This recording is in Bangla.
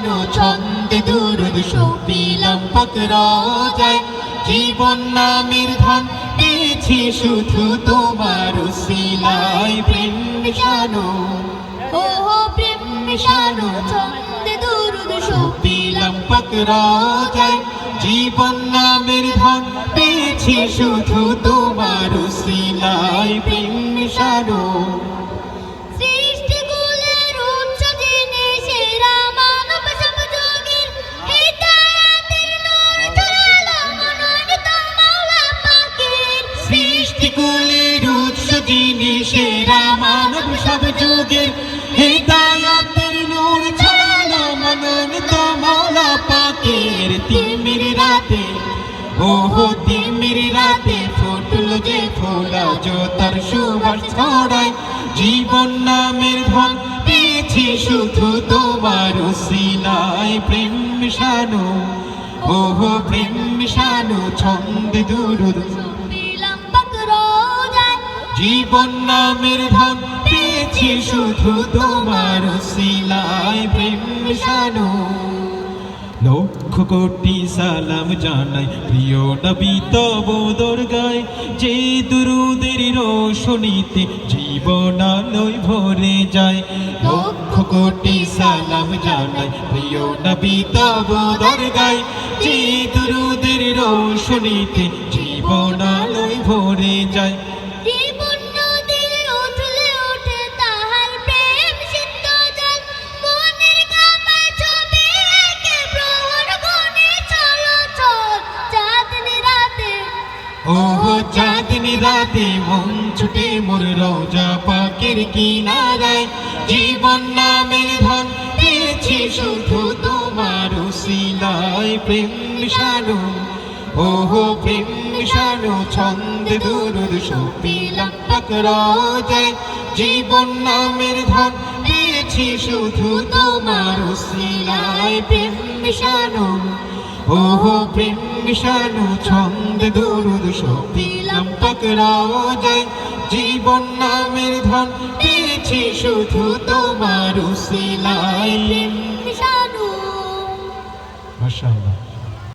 মিশানো ছন্দে দুরুদ শোভিলাম পাক রওজায়। জীবন নামের ধন পেয়েছি শুধু তোমার উসিলায়। প্রেম মিশানো ও প্রেম মিশানো ছন্দে দুরুদ শোভিলাম পাক রওজায়। জীবন নামের ধন পেয়েছি শুধু তোমার উসিলায়। প্রেম মিশানো সৃষ্টিকুলের উচ্চ যিনি সেরা মানব সমাজের হিদায়াতের নূর ছড়ালো মনোনীত মাওলা পাকের। সৃষ্টিকুলের উৎস যিনি সেরা মানব সব যুগের হিদায়াতের নূর ছড়ালো মনোনীত মাওলা পাকের। তিমির রাতে ওহো তিমির রাতে ফুটল যে ফুল আজও তার সুবাস ছড়ায়। জীবন নামের ধন পেয়েছি শুধু তোমার উসিলায়। প্রেম মিশানো ওহো প্রেম মিশানো ছন্দে দুরুদ শোভিলাম পাক রওজায়। জীবন নামের ধন পেয়েছি শুধু তোমার উসিলায়। প্রেম মিশানো লক্ষ কোটি সালাম জানাই প্রিয় নবী তব দরগায়। যে দুরুদের রোশনীতে জীবন আলোয় ভরে যায়। লক্ষ কোটি সালাম জানাই প্রিয় নবী তব দরগায়। যে দুরুদের রোশনীতে জীবন আলোয় ভরে যায়। জীবন নদী উঠলে ওঠে তাহার প্রেম সিদ্ধ জল। মনের কামায় ছবি এঁকে প্রহর গুনে চলো চল। চাঁদনি রাতে ওহো চাঁদনি রাতে মন ছুটে মোর রওজা পাকের কিনারায়। জীবন নামের ধন পেয়েছি শুধু তোমার উসিলায়। প্রেম মিশানো ওহো প্রেম মিশানো ছন্দে দুরুদ শোভিলাম পাক রওজায়। জীবন নামের ধন পেয়েছি শুধু তোমার উসিলায়। প্রেম মিশানো ওহো প্রেম মিশানো ছন্দে দুরুদ শোভিলাম পাক রওজায়। জীবন নামের ধন পেয়েছি শুধু তোমার উসিলায়। মিশানো। মাশাআল্লাহ।